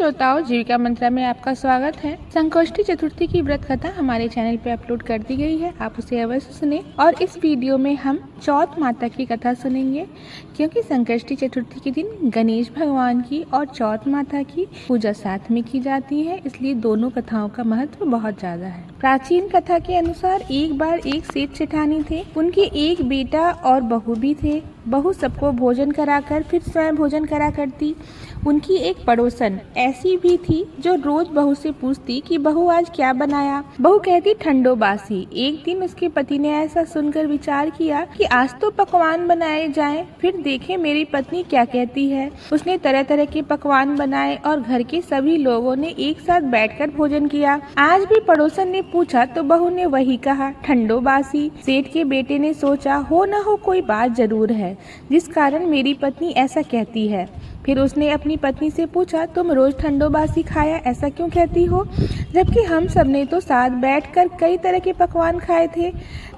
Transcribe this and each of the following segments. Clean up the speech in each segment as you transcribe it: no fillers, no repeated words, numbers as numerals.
श्रोताओं, जीविका मंत्रा में आपका स्वागत है। संकष्टी चतुर्थी की व्रत कथा हमारे चैनल पे अपलोड कर दी गई है, आप उसे अवश्य सुने। और इस वीडियो में हम चौथ माता की कथा सुनेंगे, क्योंकि संकष्टी चतुर्थी के दिन गणेश भगवान की और चौथ माता की पूजा साथ में की जाती है, इसलिए दोनों कथाओं का महत्व बहुत ज्यादा है। प्राचीन कथा के अनुसार एक बार एक सेठ सेठानी थे, उनके एक बेटा और बहू भी थे। बहू सबको भोजन कराकर फिर स्वयं भोजन करा करती। उनकी एक पड़ोसन ऐसी भी थी जो रोज बहू से पूछती कि बहू आज क्या बनाया। बहू कहती ठंडो बासी। एक दिन उसके पति ने ऐसा सुनकर विचार किया कि आज तो पकवान बनाए जाएं, फिर देखें मेरी पत्नी क्या कहती है। उसने तरह तरह के पकवान बनाए और घर के सभी लोगों ने एक साथ बैठकर भोजन किया। आज भी पड़ोसन ने पूछा तो बहू ने वही कहा, ठंडो बासी। सेठ के बेटे ने सोचा, हो न हो कोई बात जरूर है जिस कारण मेरी पत्नी ऐसा कहती है। फिर उसने अपनी पत्नी से पूछा, तुम रोज ठंडो बासी खाया ऐसा क्यों कहती हो, जबकि हम सबने तो साथ बैठकर कई तरह के पकवान खाए थे।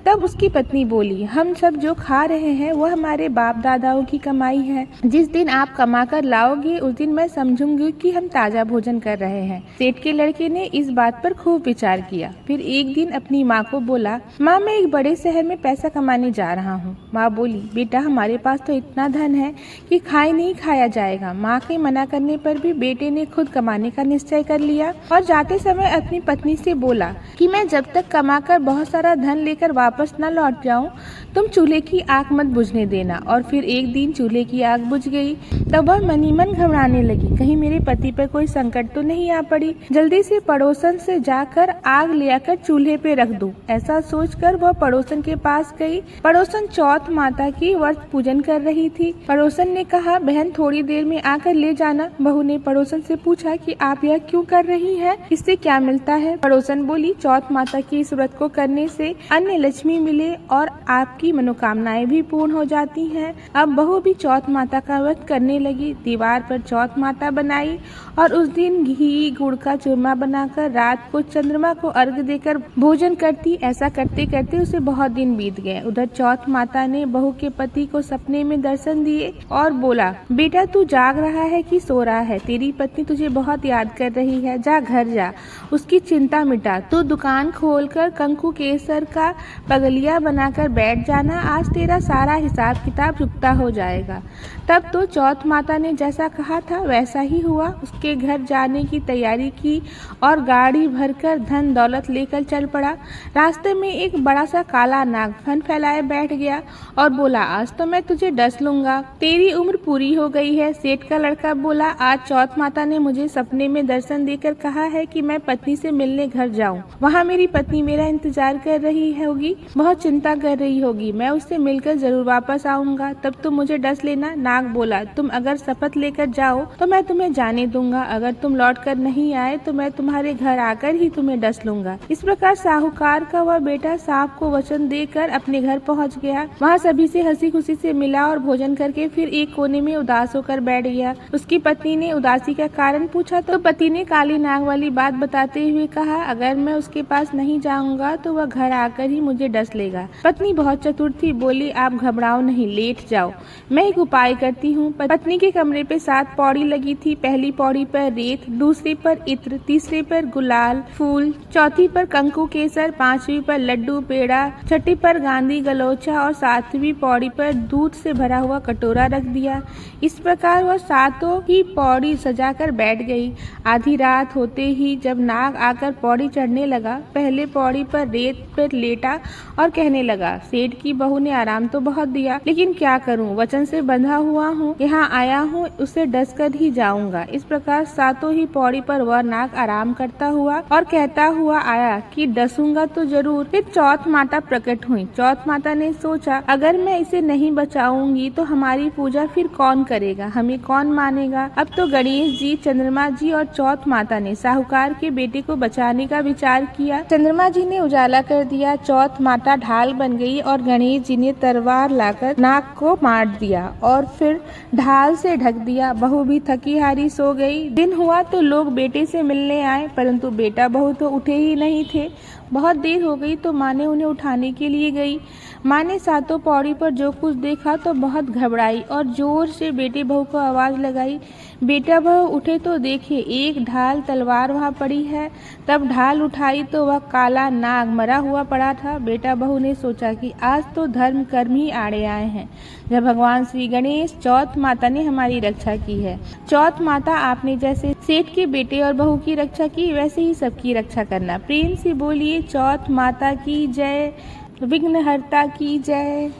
तब उसकी पत्नी बोली, हम सब जो खा रहे हैं वह हमारे बाप दादाओं की कमाई है। जिस दिन आप कमा कर लाओगे उस दिन मैं समझूंगी कि हम ताजा भोजन कर रहे हैं। सेठ के लड़के ने इस बात पर खूब विचार किया। फिर एक दिन अपनी माँ को बोला, माँ मैं एक बड़े शहर में पैसा कमाने जा रहा हूँ। माँ बोली, बेटा हमारे पास तो इतना धन है कि खाए नहीं खाया जाएगा। माँ के मना करने पर भी बेटे ने खुद कमाने का निश्चय कर लिया और जाते समय अपनी पत्नी से बोला कि मैं जब तक कमाकर बहुत सारा धन लेकर वापस न लौट जाऊं, तुम चूल्हे की आग मत बुझने देना। और फिर एक दिन चूल्हे की आग बुझ गई। तब वह मन ही मन घबराने लगी, कहीं मेरे पति पर कोई संकट तो नहीं आ पड़ी। जल्दी से पड़ोसन से जाकर आग ले आकर चूल्हे पे रख दूं। ऐसा सोचकर वह पड़ोसन के पास गई। पड़ोसन चौथ माता की व्रत पूजन कर रही थी। पड़ोसन ने कहा, बहन थोड़ी देर में आकर ले जाना। बहू ने पड़ोसन से पूछा कि आप यह क्यों कर रही हैं, इससे क्या मिलता है। पड़ोसन बोली, चौथ माता की इस व्रत को करने से अन्य लक्ष्मी मिले और आपकी मनोकामनाएं भी पूर्ण हो जाती हैं। अब बहू भी चौथ माता का व्रत करने लगी। दीवार पर चौथ माता बनाई और उस दिन घी गुड़ का चूरमा बनाकर रात को चंद्रमा को अर्घ देकर भोजन करती। ऐसा करते करते उसे बहुत दिन बीत गए। उधर चौथ माता ने बहू के पति को सपने में दर्शन दिए और बोला, बेटा तू जाग रहा है कि सो रहा है, तेरी पत्नी तुझे बहुत याद कर रही है, जा घर जा, उसकी चिंता मिटा। तू दुकान खोलकर कंकु केसर का पगलिया बनाकर बैठ जाना, आज तेरा सारा हिसाब किताब चुकता हो जाएगा। तब तो चौथ माता ने जैसा कहा था वैसा ही हुआ। उसके घर जाने की तैयारी की और गाड़ी भरकर धन दौलत लेकर चल पड़ा। रास्ते में एक बड़ा सा काला नाग फन फैलाए बैठ गया और बोला, आज तो मैं तुझे डस लूंगा, तेरी उम्र पूरी हो गई है। सेठ का लड़का बोला, आज चौथ माता ने मुझे सपने में दर्शन देकर कहा है कि मैं पत्नी से मिलने घर जाऊं। वहाँ मेरी पत्नी मेरा इंतजार कर रही होगी, बहुत चिंता कर रही होगी, मैं उससे मिलकर जरूर वापस आऊंगा, तब तुम मुझे डस लेना। नाग बोला, तुम अगर शपथ लेकर जाओ तो मैं तुम्हें जाने दूंगा, अगर तुम लौट कर नहीं आए तो मैं तुम्हारे घर आकर ही तुम्हें डस लूंगा। इस प्रकार साहूकार का वह बेटा सांप को वचन देकर अपने घर पहुंच गया। वहाँ सभी से हंसी खुशी से मिला और भोजन करके फिर एक कोने में उदास होकर बैठ गया। उसकी पत्नी ने उदासी का कारण पूछा तो पति ने काली नाग वाली बात बताते हुए कहा, अगर मैं उसके पास नहीं जाऊंगा तो वह घर आकर ही मुझे डस लेगा। पत्नी बहुत चतुर थी, बोली, आप घबराओ नहीं, लेट जाओ, मैं एक उपाय करती हूँ। पत्नी के कमरे पे 7 पौड़ी लगी थी। पहली पौड़ी पर रेत, दूसरी पर इत्र, तीसरे पर गुलाल फूल, चौथी पर कंकु केसर, 5वीं पर लड्डू पेड़ा, छठी पर गांधी गलोचा और 7वीं पौड़ी पर दूध से भरा हुआ कटोरा रख दिया। इस प्रकार वह 7 ही पौड़ी सजाकर बैठ गई। आधी रात होते ही जब नाग आकर पौड़ी चढ़ने लगा, पहले पौड़ी पर रेत पर लेटा और कहने लगा, सेठ की बहू ने आराम तो बहुत दिया, लेकिन क्या करूं, वचन से बंधा हुआ हूँ, यहाँ आया हूँ, उसे डस कर ही जाऊंगा। इस प्रकार 7 ही पौड़ी पर वह नाग आराम करता हुआ और कहता हुआ आया कि डसूंगा तो जरूर। फिर चौथ माता प्रकट हुई। चौथ माता ने सोचा, अगर मैं इसे नहीं बचाऊंगी तो हमारी पूजा फिर कौन करेगा, हमें कौन मानेगा। अब तो गणेश जी, चंद्रमा जी और चौथ माता ने साहूकार के बेटे को बचाने का विचार किया। चंद्रमा जी ने उजाला कर दिया, चौथ माता ढाल बन गई और गणेश जी ने तलवार लाकर नाग को मार दिया और फिर ढाल से ढक दिया। बहू भी थकी हारी सो गई। दिन हुआ तो लोग बेटे से मिलने आए, परंतु बेटा बहू तो उठे ही नहीं थे। बहुत देर हो गई तो माँ ने उन्हें उठाने के लिए गई। माँ ने 7 पौड़ी पर जो कुछ देखा तो बहुत घबराई और जोर से बेटे बहू को आवाज लगाई, बेटा बहू उठे तो देखे एक ढाल तलवार वहाँ पड़ी है। तब ढाल उठाई तो वह काला नाग मरा हुआ पड़ा था। बेटा बहू ने सोचा कि आज तो धर्म कर्म ही आड़े आए हैं। जब भगवान श्री गणेश, चौथ माता ने हमारी रक्षा की है। चौथ माता, आपने जैसे सेठ के बेटे और बहू की रक्षा की, वैसे ही सबकी रक्षा करना। प्रेम से बोलिए चौथ माता की जय, विघ्नहर्ता की जय।